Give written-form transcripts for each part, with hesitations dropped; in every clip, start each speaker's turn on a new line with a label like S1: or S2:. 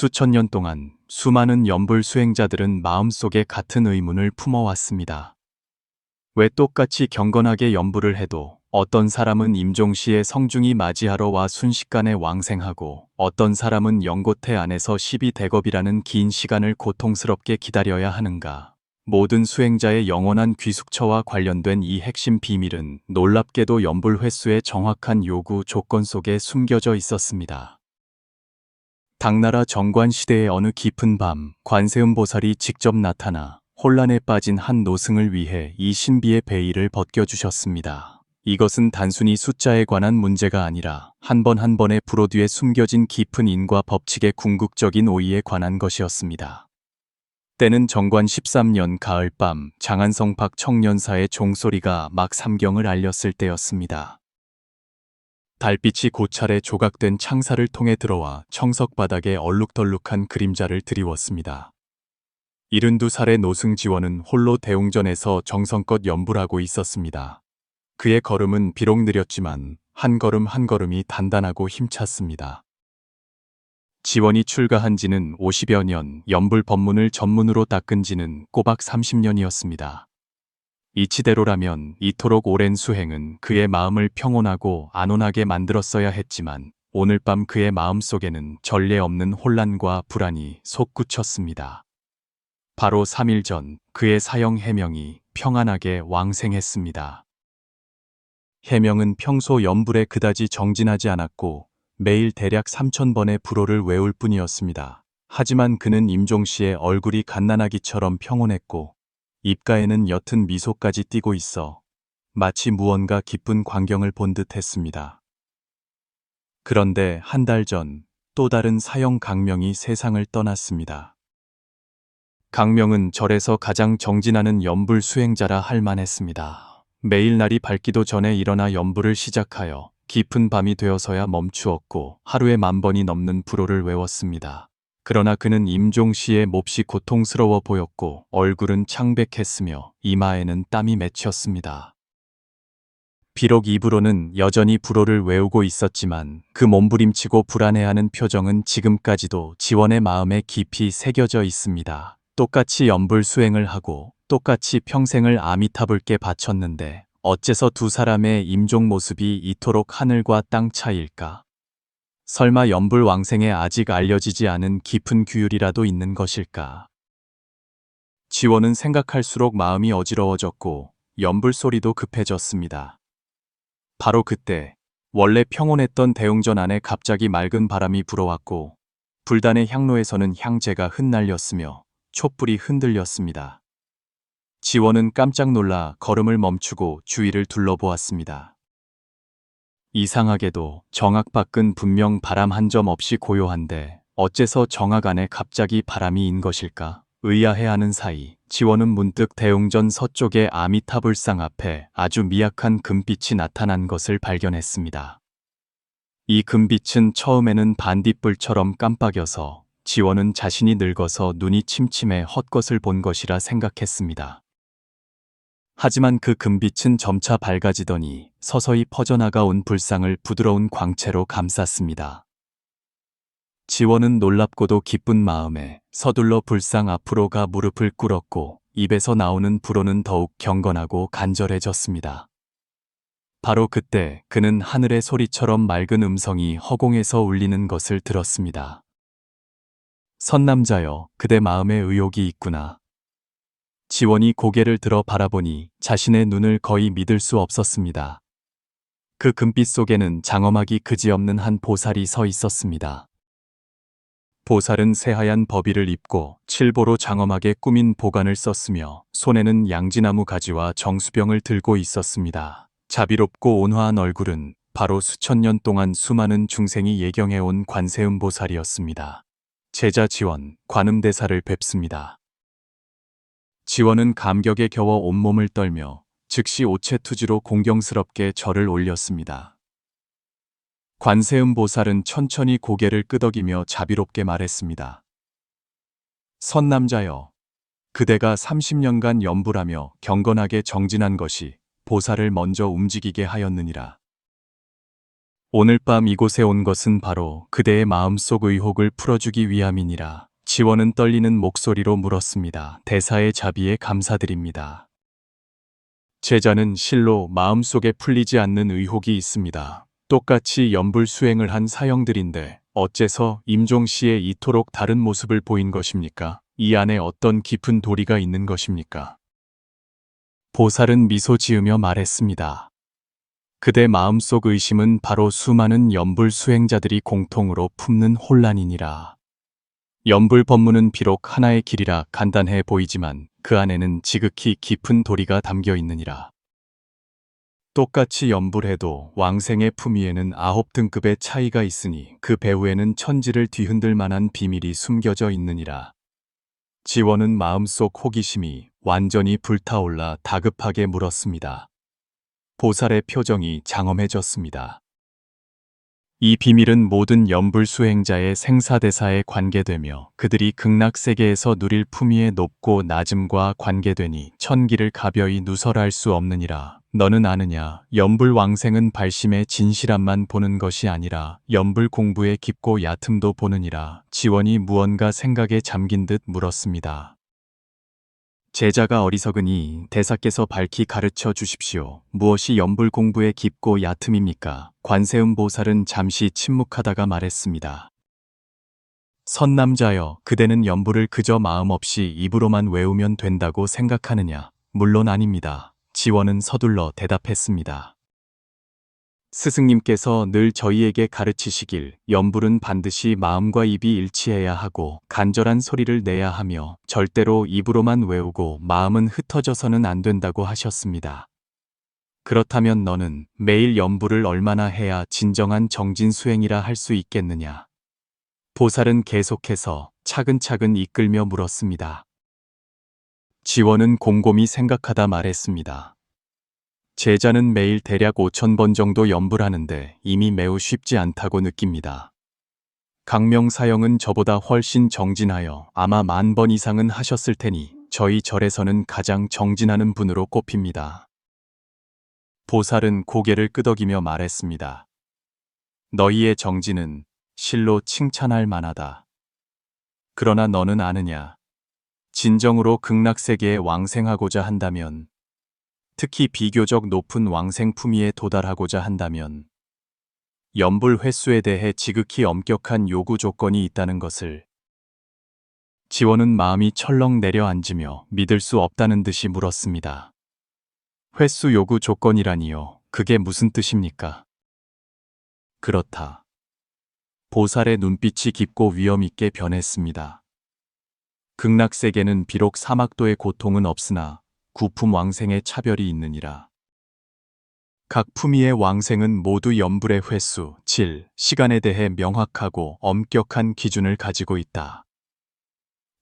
S1: 수천 년 동안 수많은 연불 수행자들은 마음속에 같은 의문을 품어왔습니다. 왜 똑같이 경건하게 연불을 해도 어떤 사람은 임종시에 성중이 맞이하러 와 순식간에 왕생하고 어떤 사람은 연고태 안에서 12대겁이라는 긴 시간을 고통스럽게 기다려야 하는가? 모든 수행자의 영원한 귀숙처와 관련된 이 핵심 비밀은 놀랍게도 연불 횟수의 정확한 요구 조건 속에 숨겨져 있었습니다. 당나라 정관 시대의 어느 깊은 밤, 관세음보살이 직접 나타나 혼란에 빠진 한 노승을 위해 이 신비의 베일을 벗겨주셨습니다. 이것은 단순히 숫자에 관한 문제가 아니라 한 번 한 번의 불호 뒤에 숨겨진 깊은 인과 법칙의 궁극적인 오의에 관한 것이었습니다. 때는 정관 13년 가을밤, 장안성 박 청년사의 종소리가 막 삼경을 알렸을 때였습니다. 달빛이 고찰에 조각된 창사를 통해 들어와 청석 바닥에 얼룩덜룩한 그림자를 드리웠습니다. 72살의 노승지원은 홀로 대웅전에서 정성껏 연불하고 있었습니다. 그의 걸음은 비록 느렸지만 한 걸음 한 걸음이 단단하고 힘찼습니다. 지원이 출가한 지는 50여 년, 연불 법문을 전문으로 닦은 지는 꼬박 30년이었습니다. 이치대로라면 이토록 오랜 수행은 그의 마음을 평온하고 안온하게 만들었어야 했지만 오늘 밤 그의 마음속에는 전례 없는 혼란과 불안이 솟구쳤습니다. 바로 3일 전 그의 사형 해명이 평안하게 왕생했습니다. 해명은 평소 연불에 그다지 정진하지 않았고 매일 대략 3,000번의 불호를 외울 뿐이었습니다. 하지만 그는 임종시의 얼굴이 갓난아기처럼 평온했고 입가에는 옅은 미소까지 띄고 있어 마치 무언가 기쁜 광경을 본 듯 했습니다. 그런데 한 달 전 또 다른 사형 강명이 세상을 떠났습니다. 강명은 절에서 가장 정진하는 연불 수행자라 할 만했습니다. 매일 날이 밝기도 전에 일어나 연불을 시작하여 깊은 밤이 되어서야 멈추었고 하루에 10,000번이 넘는 불호를 외웠습니다. 그러나 그는 임종시에 몹시 고통스러워 보였고 얼굴은 창백했으며 이마에는 땀이 맺혔습니다. 비록 입으로는 여전히 불호를 외우고 있었지만 그 몸부림치고 불안해하는 표정은 지금까지도 지원의 마음에 깊이 새겨져 있습니다. 똑같이 연불 수행을 하고 똑같이 평생을 아미타불께 바쳤는데 어째서 두 사람의 임종 모습이 이토록 하늘과 땅 차이일까? 설마 연불 왕생에 아직 알려지지 않은 깊은 규율이라도 있는 것일까? 지원은 생각할수록 마음이 어지러워졌고 연불 소리도 급해졌습니다. 바로 그때 원래 평온했던 대웅전 안에 갑자기 맑은 바람이 불어왔고 불단의 향로에서는 향재가 흩날렸으며 촛불이 흔들렸습니다. 지원은 깜짝 놀라 걸음을 멈추고 주위를 둘러보았습니다. 이상하게도 정악 밖은 분명 바람 한 점 없이 고요한데 어째서 정악 안에 갑자기 바람이 인 것일까? 의아해하는 사이 지원은 문득 대웅전 서쪽의 아미타불상 앞에 아주 미약한 금빛이 나타난 것을 발견했습니다. 이 금빛은 처음에는 반딧불처럼 깜빡여서 지원은 자신이 늙어서 눈이 침침해 헛것을 본 것이라 생각했습니다. 하지만 그 금빛은 점차 밝아지더니 서서히 퍼져나가 온 불상을 부드러운 광채로 감쌌습니다. 지원은 놀랍고도 기쁜 마음에 서둘러 불상 앞으로 가 무릎을 꿇었고 입에서 나오는 불호는 더욱 경건하고 간절해졌습니다. 바로 그때 그는 하늘의 소리처럼 맑은 음성이 허공에서 울리는 것을 들었습니다. 선남자여, 그대 마음에 의욕이 있구나. 지원이 고개를 들어 바라보니 자신의 눈을 거의 믿을 수 없었습니다. 그 금빛 속에는 장엄하기 그지없는 한 보살이 서 있었습니다. 보살은 새하얀 법의를 입고 칠보로 장엄하게 꾸민 보관을 썼으며 손에는 양지나무 가지와 정수병을 들고 있었습니다. 자비롭고 온화한 얼굴은 바로 수천 년 동안 수많은 중생이 예경해온 관세음보살이었습니다. 제자 지원, 관음대사를 뵙습니다. 지원은 감격에 겨워 온몸을 떨며 즉시 오체투지로 공경스럽게 절을 올렸습니다. 관세음보살은 천천히 고개를 끄덕이며 자비롭게 말했습니다. 선남자여, 그대가 30년간 연불하며 경건하게 정진한 것이 보살을 먼저 움직이게 하였느니라. 오늘 밤 이곳에 온 것은 바로 그대의 마음속 의혹을 풀어주기 위함이니라. 지원은 떨리는 목소리로 물었습니다. 대사의 자비에 감사드립니다. 제자는 실로 마음속에 풀리지 않는 의혹이 있습니다. 똑같이 연불 수행을 한 사형들인데 어째서 임종 씨에 이토록 다른 모습을 보인 것입니까? 이 안에 어떤 깊은 도리가 있는 것입니까? 보살은 미소 지으며 말했습니다. 그대 마음속 의심은 바로 수많은 연불 수행자들이 공통으로 품는 혼란이니라. 연불 법문은 비록 하나의 길이라 간단해 보이지만 그 안에는 지극히 깊은 도리가 담겨 있느니라. 똑같이 연불해도 왕생의 품위에는 9등급의 차이가 있으니 그 배후에는 천지를 뒤흔들 만한 비밀이 숨겨져 있느니라. 지원은 마음속 호기심이 완전히 불타올라 다급하게 물었습니다. 보살의 표정이 장엄해졌습니다. 이 비밀은 모든 연불 수행자의 생사대사에 관계되며 그들이 극락세계에서 누릴 품위의 높고 낮음과 관계되니 천기를 가벼이 누설할 수 없느니라. 너는 아느냐? 연불 왕생은 발심의 진실함만 보는 것이 아니라 연불 공부의 깊고 얕음도 보느니라. 지원이 무언가 생각에 잠긴 듯 물었습니다. 제자가 어리석으니 대사께서 밝히 가르쳐 주십시오. 무엇이 연불 공부의 깊고 얕음입니까? 관세음 보살은 잠시 침묵하다가 말했습니다. 선남자여, 그대는 연불을 그저 마음 없이 입으로만 외우면 된다고 생각하느냐? 물론 아닙니다. 지원은 서둘러 대답했습니다. 스승님께서 늘 저희에게 가르치시길 연불은 반드시 마음과 입이 일치해야 하고 간절한 소리를 내야 하며 절대로 입으로만 외우고 마음은 흩어져서는 안 된다고 하셨습니다. 그렇다면 너는 매일 연불을 얼마나 해야 진정한 정진수행이라 할 수 있겠느냐? 보살은 계속해서 차근차근 이끌며 물었습니다. 지원은 곰곰이 생각하다 말했습니다. 제자는 매일 대략 5,000번 정도 연불하는데 이미 매우 쉽지 않다고 느낍니다. 강명사형은 저보다 훨씬 정진하여 아마 10,000번 이상은 하셨을 테니 저희 절에서는 가장 정진하는 분으로 꼽힙니다. 보살은 고개를 끄덕이며 말했습니다. 너희의 정진은 실로 칭찬할 만하다. 그러나 너는 아느냐? 진정으로 극락세계에 왕생하고자 한다면 특히 비교적 높은 왕생 품위에 도달하고자 한다면 연불 횟수에 대해 지극히 엄격한 요구 조건이 있다는 것을 지원은 마음이 철렁 내려앉으며 믿을 수 없다는 듯이 물었습니다. 횟수 요구 조건이라니요. 그게 무슨 뜻입니까? 그렇다. 보살의 눈빛이 깊고 위엄있게 변했습니다. 극락세계는 비록 사막도의 고통은 없으나 구품 왕생의 차별이 있느니라. 각 품위의 왕생은 모두 연불의 횟수, 질, 시간에 대해 명확하고 엄격한 기준을 가지고 있다.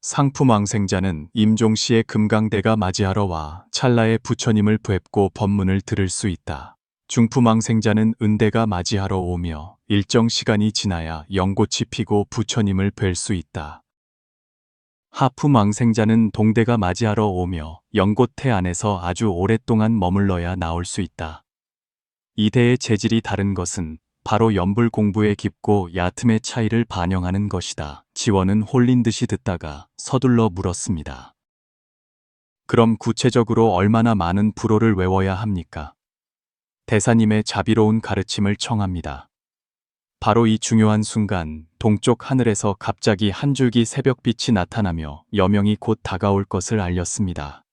S1: 상품 왕생자는 임종시의 금강대가 맞이하러 와 찰나에 부처님을 뵙고 법문을 들을 수 있다. 중품 왕생자는 은대가 맞이하러 오며 일정 시간이 지나야 연꽃이 피고 부처님을 뵐 수 있다. 하품 왕생자는 동대가 맞이하러 오며 연꽃태 안에서 아주 오랫동안 머물러야 나올 수 있다. 이대의 재질이 다른 것은 바로 연불 공부의 깊고 얕음의 차이를 반영하는 것이다. 지원은 홀린 듯이 듣다가 서둘러 물었습니다. 그럼 구체적으로 얼마나 많은 불호를 외워야 합니까? 대사님의 자비로운 가르침을 청합니다. 바로 이 중요한 순간 동쪽 하늘에서 갑자기 한 줄기 새벽빛이 나타나며 여명이 곧 다가올 것을 알렸습니다.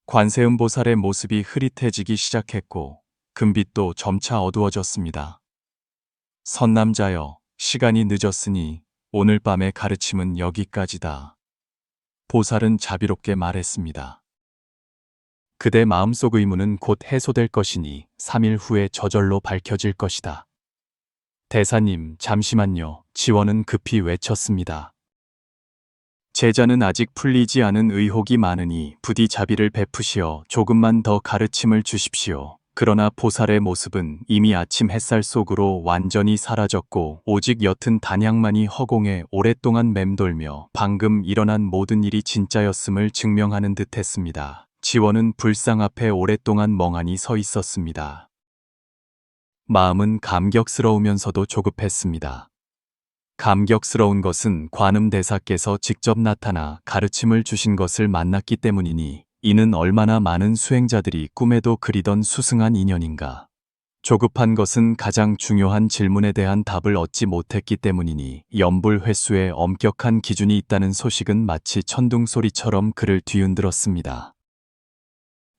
S1: 관세음 보살의 모습이 흐릿해지기 시작했고 금빛도 점차 어두워졌습니다. 선남자여, 시간이 늦었으니 오늘 밤의 가르침은 여기까지다. 보살은 자비롭게 말했습니다. 그대 마음속 의문은 곧 해소될 것이니 3일 후에 저절로 밝혀질 것이다. 대사님, 잠시만요. 지원은 급히 외쳤습니다. 제자는 아직 풀리지 않은 의혹이 많으니 부디 자비를 베푸시어 조금만 더 가르침을 주십시오. 그러나 보살의 모습은 이미 아침 햇살 속으로 완전히 사라졌고 오직 옅은 단향만이 허공에 오랫동안 맴돌며 방금 일어난 모든 일이 진짜였음을 증명하는 듯했습니다. 지원은 불상 앞에 오랫동안 멍하니 서 있었습니다. 마음은 감격스러우면서도 조급했습니다. 감격스러운 것은 관음대사께서 직접 나타나 가르침을 주신 것을 만났기 때문이니 이는 얼마나 많은 수행자들이 꿈에도 그리던 수승한 인연인가. 조급한 것은 가장 중요한 질문에 대한 답을 얻지 못했기 때문이니 연불 횟수에 엄격한 기준이 있다는 소식은 마치 천둥소리처럼 그를 뒤흔들었습니다.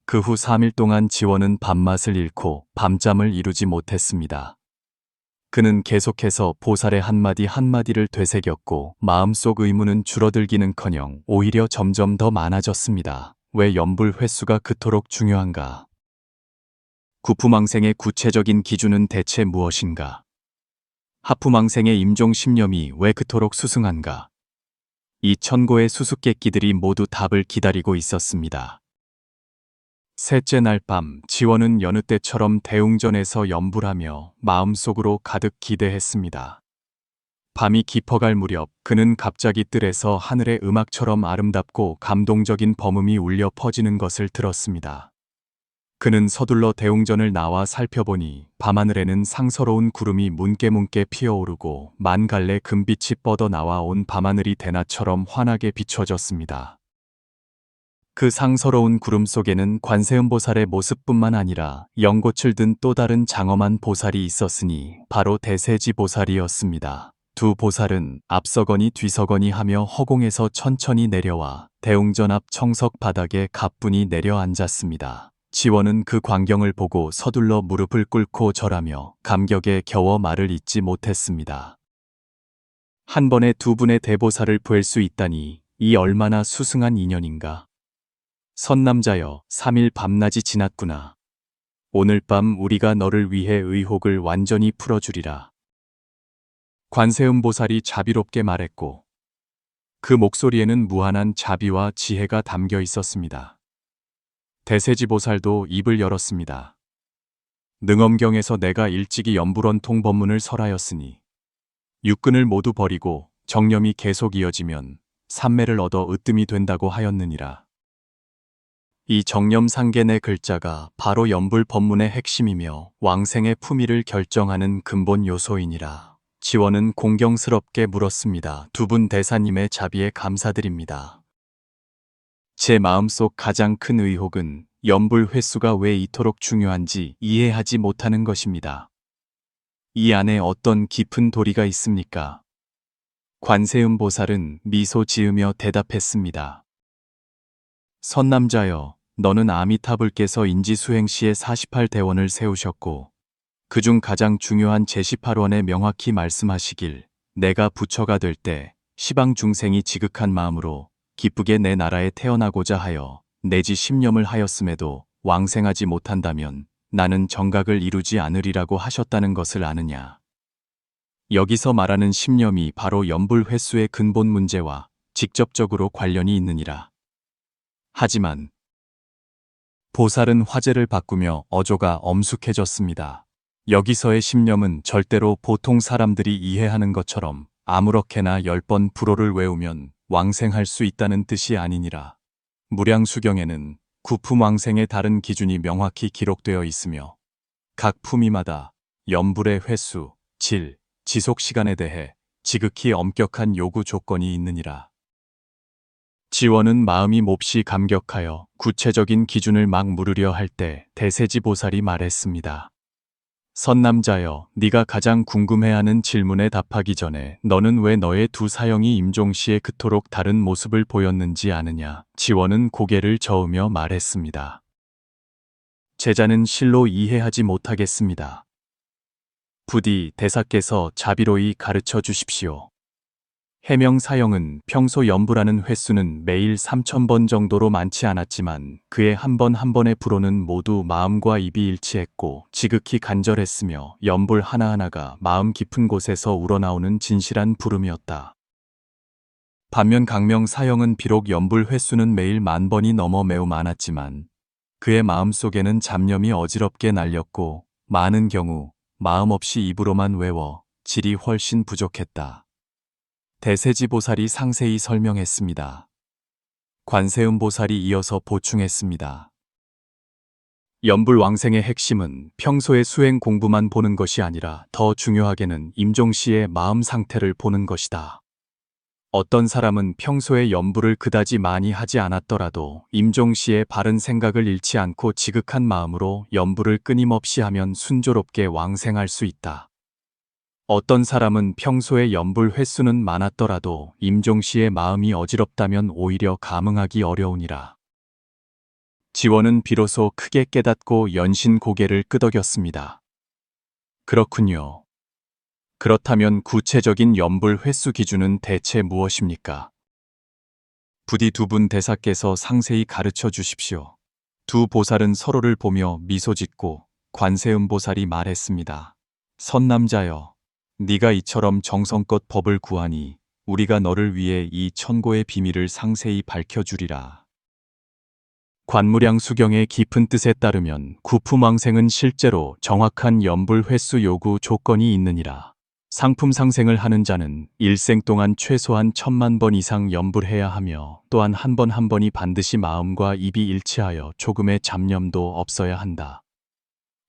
S1: 그 후 3일 동안 지원은 밥맛을 잃고 밤잠을 이루지 못했습니다. 그는 계속해서 보살의 한마디 한마디를 되새겼고 마음속 의문은 줄어들기는커녕 오히려 점점 더 많아졌습니다. 왜 연불 횟수가 그토록 중요한가? 구푸망생의 구체적인 기준은 대체 무엇인가? 하푸망생의 임종 신념이 왜 그토록 수승한가? 이 천고의 수수께끼들이 모두 답을 기다리고 있었습니다. 셋째 날 밤 지원은 여느 때처럼 대웅전에서 연불하며 마음속으로 가득 기대했습니다. 밤이 깊어갈 무렵 그는 갑자기 뜰에서 하늘의 음악처럼 아름답고 감동적인 범음이 울려 퍼지는 것을 들었습니다. 그는 서둘러 대웅전을 나와 살펴보니 밤하늘에는 상서로운 구름이 문깨문깨 피어오르고 만 갈래 금빛이 뻗어나와 온 밤하늘이 대낮처럼 환하게 비춰졌습니다. 그 상서로운 구름 속에는 관세음보살의 모습뿐만 아니라 연꽃을 든 또 다른 장엄한 보살이 있었으니 바로 대세지보살이었습니다. 두 보살은 앞서거니 뒤서거니 하며 허공에서 천천히 내려와 대웅전 앞 청석 바닥에 가뿐히 내려앉았습니다. 지원은 그 광경을 보고 서둘러 무릎을 꿇고 절하며 감격에 겨워 말을 잇지 못했습니다. 한 번에 두 분의 대보살을 뵐 수 있다니 이 얼마나 수승한 인연인가. 선남자여, 3일 밤낮이 지났구나. 오늘 밤 우리가 너를 위해 의혹을 완전히 풀어주리라. 관세음보살이 자비롭게 말했고 그 목소리에는 무한한 자비와 지혜가 담겨 있었습니다. 대세지보살도 입을 열었습니다. 능엄경에서 내가 일찍이 연불원 통법문을 설하였으니 육근을 모두 버리고 정념이 계속 이어지면 삼매를 얻어 으뜸이 된다고 하였느니라. 이 정념상계 네 글자가 바로 연불 법문의 핵심이며 왕생의 품위를 결정하는 근본 요소이니라. 지원은 공경스럽게 물었습니다. 두 분 대사님의 자비에 감사드립니다. 제 마음속 가장 큰 의혹은 연불 횟수가 왜 이토록 중요한지 이해하지 못하는 것입니다. 이 안에 어떤 깊은 도리가 있습니까? 관세음 보살은 미소 지으며 대답했습니다. 선남자여, 너는 아미타불께서 인지수행시에 48대원을 세우셨고 그중 가장 중요한 제18원에 명확히 말씀하시길 내가 부처가 될 때 시방 중생이 지극한 마음으로 기쁘게 내 나라에 태어나고자 하여 내지 심념을 하였음에도 왕생하지 못한다면 나는 정각을 이루지 않으리라고 하셨다는 것을 아느냐. 여기서 말하는 심념이 바로 연불 횟수의 근본 문제와 직접적으로 관련이 있느니라. 하지만 보살은 화제를 바꾸며 어조가 엄숙해졌습니다. 여기서의 심념은 절대로 보통 사람들이 이해하는 것처럼 아무렇게나 10번 불호를 외우면 왕생할 수 있다는 뜻이 아니니라. 무량수경에는 구품 왕생의 다른 기준이 명확히 기록되어 있으며 각 품위마다 연불의 횟수, 질, 지속 시간에 대해 지극히 엄격한 요구 조건이 있느니라. 지원은 마음이 몹시 감격하여 구체적인 기준을 막 물으려 할 때 대세지보살이 말했습니다. 선남자여, 네가 가장 궁금해하는 질문에 답하기 전에 너는 왜 너의 두 사형이 임종시에 그토록 다른 모습을 보였는지 아느냐? 지원은 고개를 저으며 말했습니다. 제자는 실로 이해하지 못하겠습니다. 부디 대사께서 자비로이 가르쳐 주십시오. 해명 사형은 평소 연불하는 횟수는 매일 3000번 정도로 많지 않았지만 그의 한 번 한 번의 불호는 모두 마음과 입이 일치했고 지극히 간절했으며 연불 하나하나가 마음 깊은 곳에서 우러나오는 진실한 부름이었다. 반면 강명 사형은 비록 연불 횟수는 매일 10,000번이 넘어 매우 많았지만 그의 마음속에는 잡념이 어지럽게 날렸고 많은 경우 마음 없이 입으로만 외워 질이 훨씬 부족했다. 대세지보살이 상세히 설명했습니다. 관세음보살이 이어서 보충했습니다. 연불왕생의 핵심은 평소의 수행 공부만 보는 것이 아니라 더 중요하게는 임종시의 마음 상태를 보는 것이다. 어떤 사람은 평소에 연불을 그다지 많이 하지 않았더라도 임종시의 바른 생각을 잃지 않고 지극한 마음으로 연불을 끊임없이 하면 순조롭게 왕생할 수 있다. 어떤 사람은 평소에 연불 횟수는 많았더라도 임종시의 마음이 어지럽다면 오히려 감응하기 어려우니라. 지원은 비로소 크게 깨닫고 연신 고개를 끄덕였습니다. 그렇군요. 그렇다면 구체적인 연불 횟수 기준은 대체 무엇입니까? 부디 두 분 대사께서 상세히 가르쳐 주십시오. 두 보살은 서로를 보며 미소 짓고 관세음보살이 말했습니다. 선남자여, 네가 이처럼 정성껏 법을 구하니 우리가 너를 위해 이 천고의 비밀을 상세히 밝혀주리라. 관무량 수경의 깊은 뜻에 따르면 구품왕생은 실제로 정확한 연불 횟수 요구 조건이 있느니라. 상품 상생을 하는 자는 일생 동안 최소한 1000만 번 이상 연불해야 하며 또한 한 번 한 번이 반드시 마음과 입이 일치하여 조금의 잡념도 없어야 한다.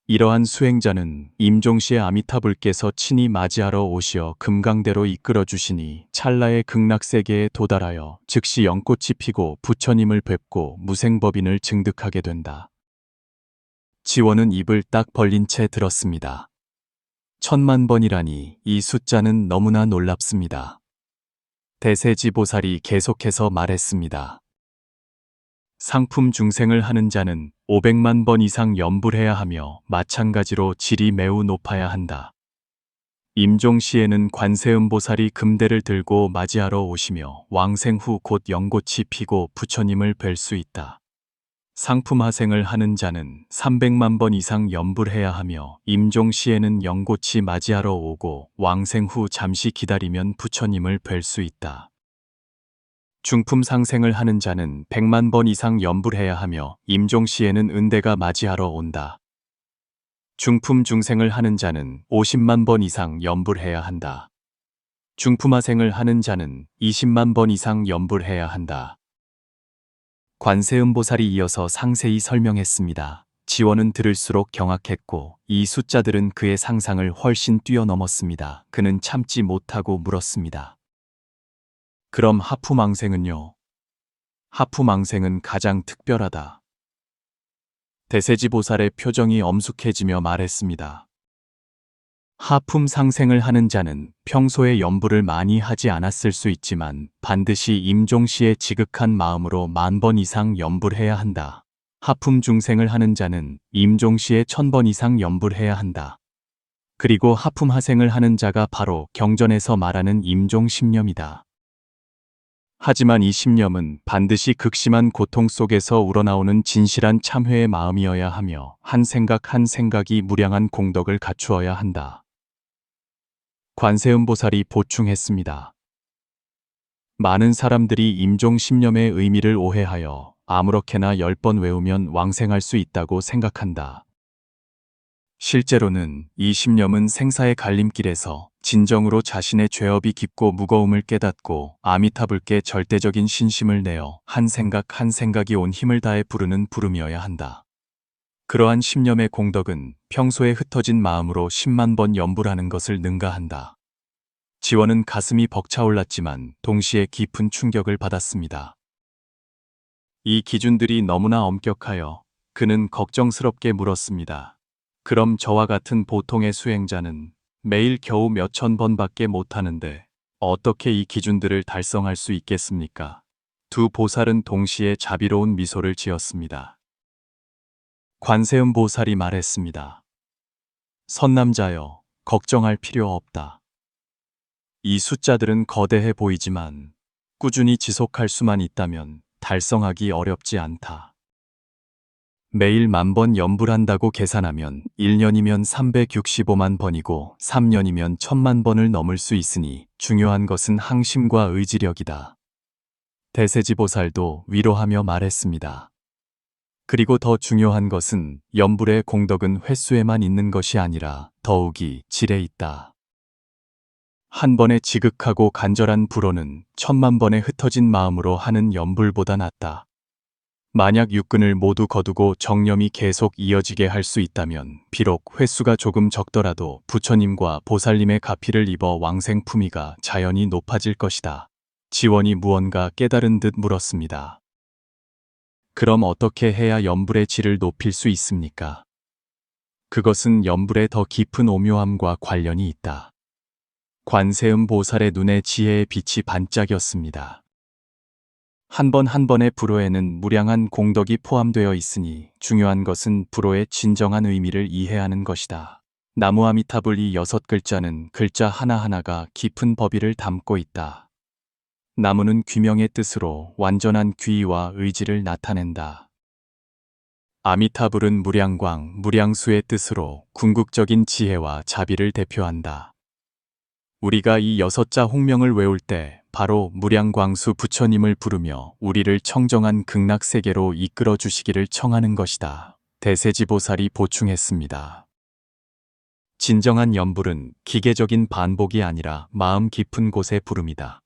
S1: 이러한 수행자는 임종시의 아미타불께서 친히 맞이하러 오시어 금강대로 이끌어 주시니 찰나의 극락세계에 도달하여 즉시 연꽃이 피고 부처님을 뵙고 무생법인을 증득하게 된다. 지원은 입을 딱 벌린 채 들었습니다. 1000만 번이라니 이 숫자는 너무나 놀랍습니다. 대세지보살이 계속해서 말했습니다. 상품 중생을 하는 자는 500만 번 이상 연불해야 하며 마찬가지로 질이 매우 높아야 한다. 임종시에는 관세음보살이 금대를 들고 맞이하러 오시며 왕생 후 곧 연꽃이 피고 부처님을 뵐 수 있다. 상품하생을 하는 자는 300만 번 이상 연불해야 하며 임종시에는 연꽃이 맞이하러 오고 왕생 후 잠시 기다리면 부처님을 뵐 수 있다. 중품 상생을 하는 자는 100만 번 이상 연불해야 하며 임종시에는 은대가 맞이하러 온다. 중품 중생을 하는 자는 50만 번 이상 연불해야 한다. 중품하생을 하는 자는 20만 번 이상 연불해야 한다. 관세음보살이 이어서 상세히 설명했습니다. 지원은 들을수록 경악했고 이 숫자들은 그의 상상을 훨씬 뛰어넘었습니다. 그는 참지 못하고 물었습니다. 그럼 하품왕생은요? 하품왕생은 가장 특별하다. 대세지보살의 표정이 엄숙해지며 말했습니다. 하품상생을 하는 자는 평소에 연불을 많이 하지 않았을 수 있지만 반드시 임종시의 지극한 마음으로 10,000번 이상 연불해야 한다. 하품중생을 하는 자는 임종시에 1000번 이상 연불해야 한다. 그리고 하품하생을 하는 자가 바로 경전에서 말하는 임종심념이다. 하지만 이 심념은 반드시 극심한 고통 속에서 우러나오는 진실한 참회의 마음이어야 하며 한 생각 한 생각이 무량한 공덕을 갖추어야 한다. 관세음보살이 보충했습니다. 많은 사람들이 임종심념의 의미를 오해하여 아무렇게나 10번 외우면 왕생할 수 있다고 생각한다. 실제로는 이 심념은 생사의 갈림길에서 진정으로 자신의 죄업이 깊고 무거움을 깨닫고 아미타불께 절대적인 신심을 내어 한 생각 한 생각이 온 힘을 다해 부르는 부름이어야 한다. 그러한 심념의 공덕은 평소에 흩어진 마음으로 10만 번 연불하는 것을 능가한다. 지원은 가슴이 벅차올랐지만 동시에 깊은 충격을 받았습니다. 이 기준들이 너무나 엄격하여 그는 걱정스럽게 물었습니다. 그럼 저와 같은 보통의 수행자는 매일 겨우 몇천 번밖에 못하는데 어떻게 이 기준들을 달성할 수 있겠습니까? 두 보살은 동시에 자비로운 미소를 지었습니다. 관세음보살이 말했습니다. 선남자여, 걱정할 필요 없다. 이 숫자들은 거대해 보이지만 꾸준히 지속할 수만 있다면 달성하기 어렵지 않다. 매일 10,000번 연불한다고 계산하면 1년이면 365만 번이고 3년이면 1000만 번을 넘을 수 있으니 중요한 것은 항심과 의지력이다. 대세지보살도 위로하며 말했습니다. 그리고 더 중요한 것은 연불의 공덕은 횟수에만 있는 것이 아니라 더욱이 질에 있다. 한 번의 지극하고 간절한 불호는 1000만 번의 흩어진 마음으로 하는 연불보다 낫다. 만약 육근을 모두 거두고 정념이 계속 이어지게 할 수 있다면 비록 횟수가 조금 적더라도 부처님과 보살님의 가피를 입어 왕생 품위가 자연히 높아질 것이다. 지원이 무언가 깨달은 듯 물었습니다. 그럼 어떻게 해야 염불의 질을 높일 수 있습니까? 그것은 염불의 더 깊은 오묘함과 관련이 있다. 관세음 보살의 눈에 지혜의 빛이 반짝였습니다. 한 번 한 번의 불호에는 무량한 공덕이 포함되어 있으니 중요한 것은 불호의 진정한 의미를 이해하는 것이다. 나무 아미타불 이 6글자는 글자 하나하나가 깊은 법의를 담고 있다. 나무는 귀명의 뜻으로 완전한 귀의와 의지를 나타낸다. 아미타불은 무량광, 무량수의 뜻으로 궁극적인 지혜와 자비를 대표한다. 우리가 이 6자 홍명을 외울 때 바로 무량광수 부처님을 부르며 우리를 청정한 극락세계로 이끌어 주시기를 청하는 것이다. 대세지보살이 보충했습니다. 진정한 염불은 기계적인 반복이 아니라 마음 깊은 곳의 부름이다.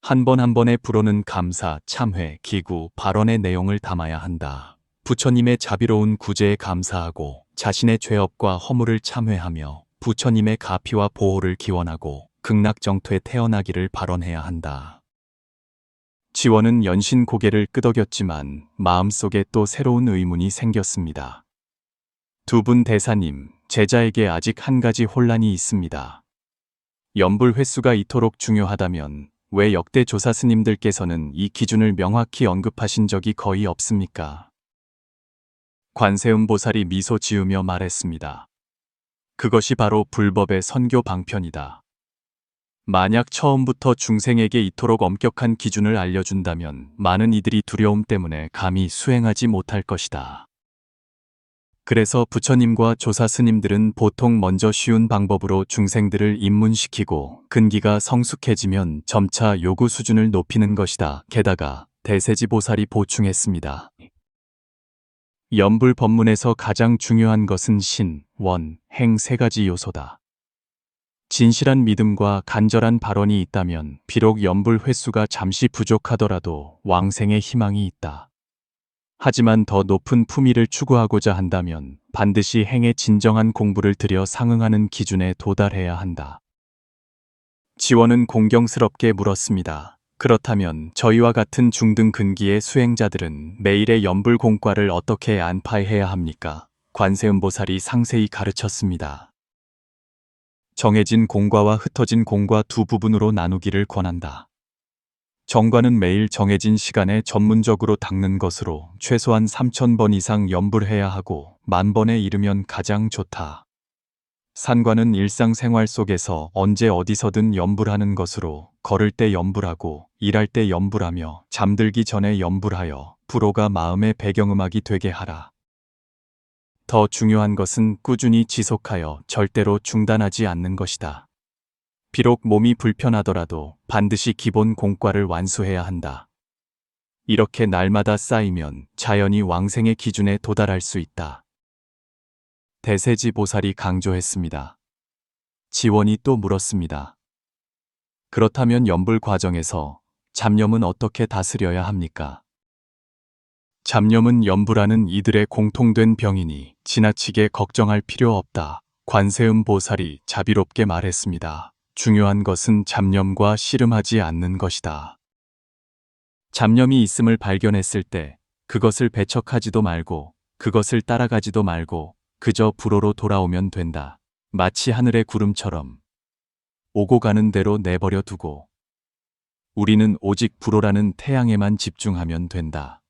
S1: 한 번 한 번의 불호는 감사, 참회, 기구, 발언의 내용을 담아야 한다. 부처님의 자비로운 구제에 감사하고 자신의 죄업과 허물을 참회하며 부처님의 가피와 보호를 기원하고 극락정토에 태어나기를 발언해야 한다. 지원은 연신 고개를 끄덕였지만 마음속에 또 새로운 의문이 생겼습니다. 두 분 대사님, 제자에게 아직 한 가지 혼란이 있습니다. 염불 횟수가 이토록 중요하다면 왜 역대 조사 스님들께서는 이 기준을 명확히 언급하신 적이 거의 없습니까? 관세음 보살이 미소 지으며 말했습니다. 그것이 바로 불법의 선교 방편이다. 만약 처음부터 중생에게 이토록 엄격한 기준을 알려준다면 많은 이들이 두려움 때문에 감히 수행하지 못할 것이다. 그래서 부처님과 조사 스님들은 보통 먼저 쉬운 방법으로 중생들을 입문시키고 근기가 성숙해지면 점차 요구 수준을 높이는 것이다. 게다가 대세지보살이 보충했습니다. 염불 법문에서 가장 중요한 것은 신, 원, 행 세 가지 요소다. 진실한 믿음과 간절한 발언이 있다면 비록 염불 횟수가 잠시 부족하더라도 왕생의 희망이 있다. 하지만 더 높은 품위를 추구하고자 한다면 반드시 행의 진정한 공부를 들여 상응하는 기준에 도달해야 한다. 지원은 공경스럽게 물었습니다. 그렇다면 저희와 같은 중등 근기의 수행자들은 매일의 염불 공과를 어떻게 안파해야 합니까? 관세음 보살이 상세히 가르쳤습니다. 정해진 공과와 흩어진 공과 두 부분으로 나누기를 권한다. 정과는 매일 정해진 시간에 전문적으로 닦는 것으로 최소한 3000번 이상 염불해야 하고 10,000번에 이르면 가장 좋다. 산과는 일상생활 속에서 언제 어디서든 염불하는 것으로 걸을 때 염불하고 일할 때 염불하며 잠들기 전에 염불하여 불호가 마음의 배경음악이 되게 하라. 더 중요한 것은 꾸준히 지속하여 절대로 중단하지 않는 것이다. 비록 몸이 불편하더라도 반드시 기본 공과를 완수해야 한다. 이렇게 날마다 쌓이면 자연히 왕생의 기준에 도달할 수 있다. 대세지 보살이 강조했습니다. 지원이 또 물었습니다. 그렇다면 염불 과정에서 잡념은 어떻게 다스려야 합니까? 잡념은 염불하는 이들의 공통된 병이니 지나치게 걱정할 필요 없다. 관세음 보살이 자비롭게 말했습니다. 중요한 것은 잡념과 씨름하지 않는 것이다. 잡념이 있음을 발견했을 때 그것을 배척하지도 말고 그것을 따라가지도 말고 그저 불호로 돌아오면 된다. 마치 하늘의 구름처럼 오고 가는 대로 내버려 두고 우리는 오직 불호라는 태양에만 집중하면 된다.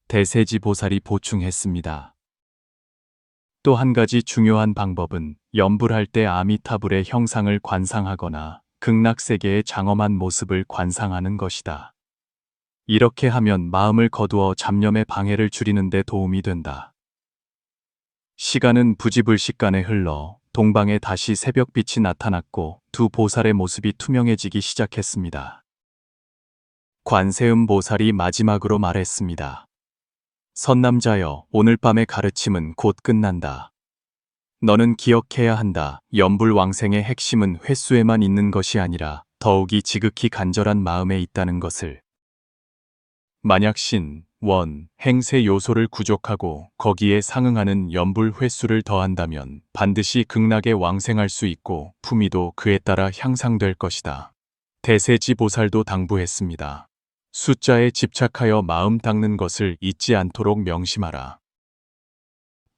S1: 대세지 보살이 보충했습니다. 또 한 가지 중요한 방법은 염불할 때 아미타불의 형상을 관상하거나 극락세계의 장엄한 모습을 관상하는 것이다. 이렇게 하면 마음을 거두어 잡념의 방해를 줄이는 데 도움이 된다. 시간은 부지불식간에 흘러 동방에 다시 새벽빛이 나타났고 두 보살의 모습이 투명해지기 시작했습니다. 관세음 보살이 마지막으로 말했습니다. 선남자여, 오늘 밤의 가르침은 곧 끝난다. 너는 기억해야 한다. 염불 왕생의 핵심은 횟수에만 있는 것이 아니라 더욱이 지극히 간절한 마음에 있다는 것을. 만약 신, 원, 행세 요소를 구족하고 거기에 상응하는 연불 횟수를 더한다면 반드시 극락에 왕생할 수 있고 품위도 그에 따라 향상될 것이다. 대세지보살도 당부했습니다. 숫자에 집착하여 마음 닦는 것을 잊지 않도록 명심하라.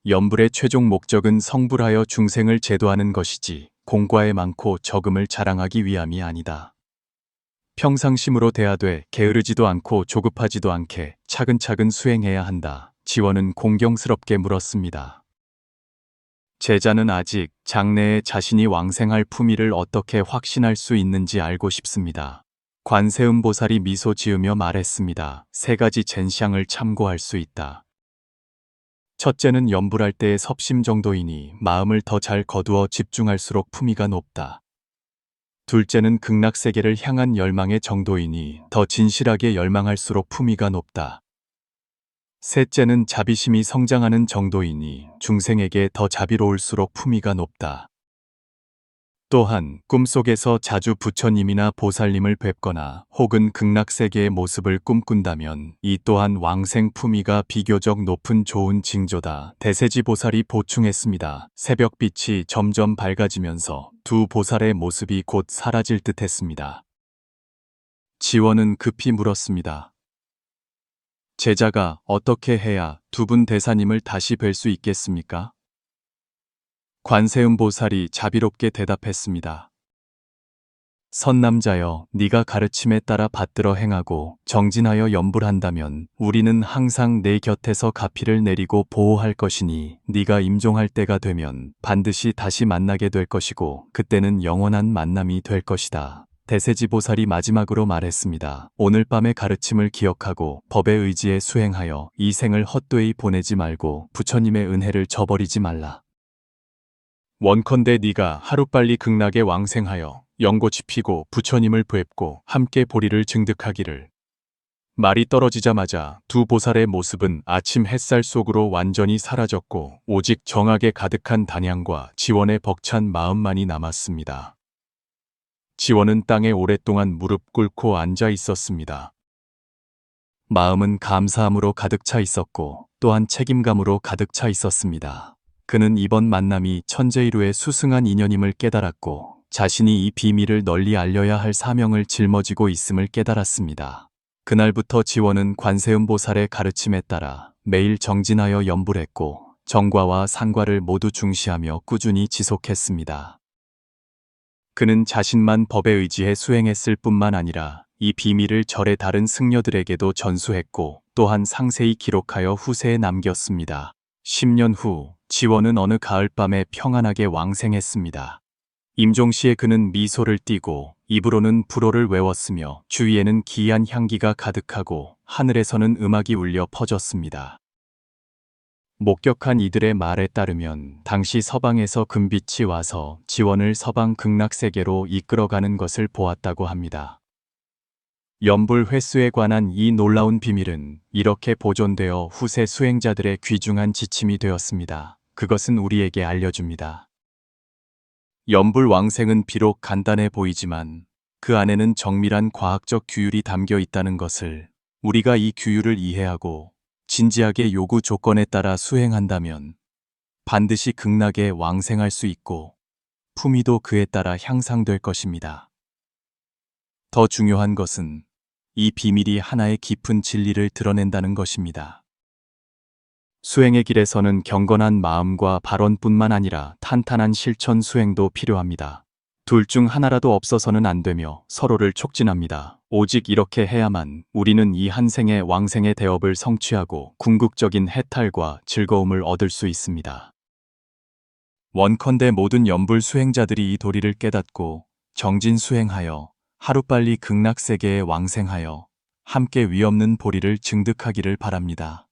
S1: 연불의 최종 목적은 성불하여 중생을 제도하는 것이지 공과에 많고 적음을 자랑하기 위함이 아니다. 평상심으로 대하되 게으르지도 않고 조급하지도 않게 차근차근 수행해야 한다. 지원은 공경스럽게 물었습니다. 제자는 아직 장래에 자신이 왕생할 품위를 어떻게 확신할 수 있는지 알고 싶습니다. 관세음보살이 미소 지으며 말했습니다. 세 가지 젠샹을 참고할 수 있다. 첫째는 연불할 때의 섭심 정도이니 마음을 더 잘 거두어 집중할수록 품위가 높다. 둘째는 극락세계를 향한 열망의 정도이니 더 진실하게 열망할수록 품위가 높다. 셋째는 자비심이 성장하는 정도이니 중생에게 더 자비로울수록 품위가 높다. 또한 꿈속에서 자주 부처님이나 보살님을 뵙거나 혹은 극락세계의 모습을 꿈꾼다면 이 또한 왕생 품위가 비교적 높은 좋은 징조다. 대세지보살이 보충했습니다. 새벽빛이 점점 밝아지면서 두 보살의 모습이 곧 사라질 듯 했습니다. 지원은 급히 물었습니다. 제자가 어떻게 해야 두 분 대사님을 다시 뵐 수 있겠습니까? 관세음보살이 자비롭게 대답했습니다. 선남자여, 네가 가르침에 따라 받들어 행하고 정진하여 연불한다면 우리는 항상 내 곁에서 가피를 내리고 보호할 것이니 네가 임종할 때가 되면 반드시 다시 만나게 될 것이고 그때는 영원한 만남이 될 것이다. 대세지보살이 마지막으로 말했습니다. 오늘 밤의 가르침을 기억하고 법의 의지에 수행하여 이 생을 헛되이 보내지 말고 부처님의 은혜를 저버리지 말라. 원컨대 네가 하루빨리 극락에 왕생하여 연꽃이 피고 부처님을 뵙고 함께 보리를 증득하기를. 말이 떨어지자마자 두 보살의 모습은 아침 햇살 속으로 완전히 사라졌고 오직 정악에 가득한 단향과 지원의 벅찬 마음만이 남았습니다. 지원은 땅에 오랫동안 무릎 꿇고 앉아 있었습니다. 마음은 감사함으로 가득 차 있었고 또한 책임감으로 가득 차 있었습니다. 그는 이번 만남이 천재이루의 수승한 인연임을 깨달았고 자신이 이 비밀을 널리 알려야 할 사명을 짊어지고 있음을 깨달았습니다. 그날부터 지원은 관세음보살의 가르침에 따라 매일 정진하여 연불했고 정과와 상과를 모두 중시하며 꾸준히 지속했습니다. 그는 자신만 법에 의지해 수행했을 뿐만 아니라 이 비밀을 절의 다른 승려들에게도 전수했고 또한 상세히 기록하여 후세에 남겼습니다. 10년 후 지원은 어느 가을밤에 평안하게 왕생했습니다. 임종시에 그는 미소를 띠고 입으로는 불호를 외웠으며 주위에는 기이한 향기가 가득하고 하늘에서는 음악이 울려 퍼졌습니다. 목격한 이들의 말에 따르면 당시 서방에서 금빛이 와서 지원을 서방 극락세계로 이끌어가는 것을 보았다고 합니다. 연불 횟수에 관한 이 놀라운 비밀은 이렇게 보존되어 후세 수행자들의 귀중한 지침이 되었습니다. 그것은 우리에게 알려줍니다. 연불 왕생은 비록 간단해 보이지만 그 안에는 정밀한 과학적 규율이 담겨 있다는 것을 우리가 이 규율을 이해하고 진지하게 요구 조건에 따라 수행한다면 반드시 극락에 왕생할 수 있고 품위도 그에 따라 향상될 것입니다. 더 중요한 것은 이 비밀이 하나의 깊은 진리를 드러낸다는 것입니다. 수행의 길에서는 경건한 마음과 발언뿐만 아니라 탄탄한 실천 수행도 필요합니다. 둘 중 하나라도 없어서는 안 되며 서로를 촉진합니다. 오직 이렇게 해야만 우리는 이 한 생의 왕생의 대업을 성취하고 궁극적인 해탈과 즐거움을 얻을 수 있습니다. 원컨대 모든 연불 수행자들이 이 도리를 깨닫고 정진 수행하여 하루빨리 극락세계에 왕생하여 함께 위없는 보리를 증득하기를 바랍니다.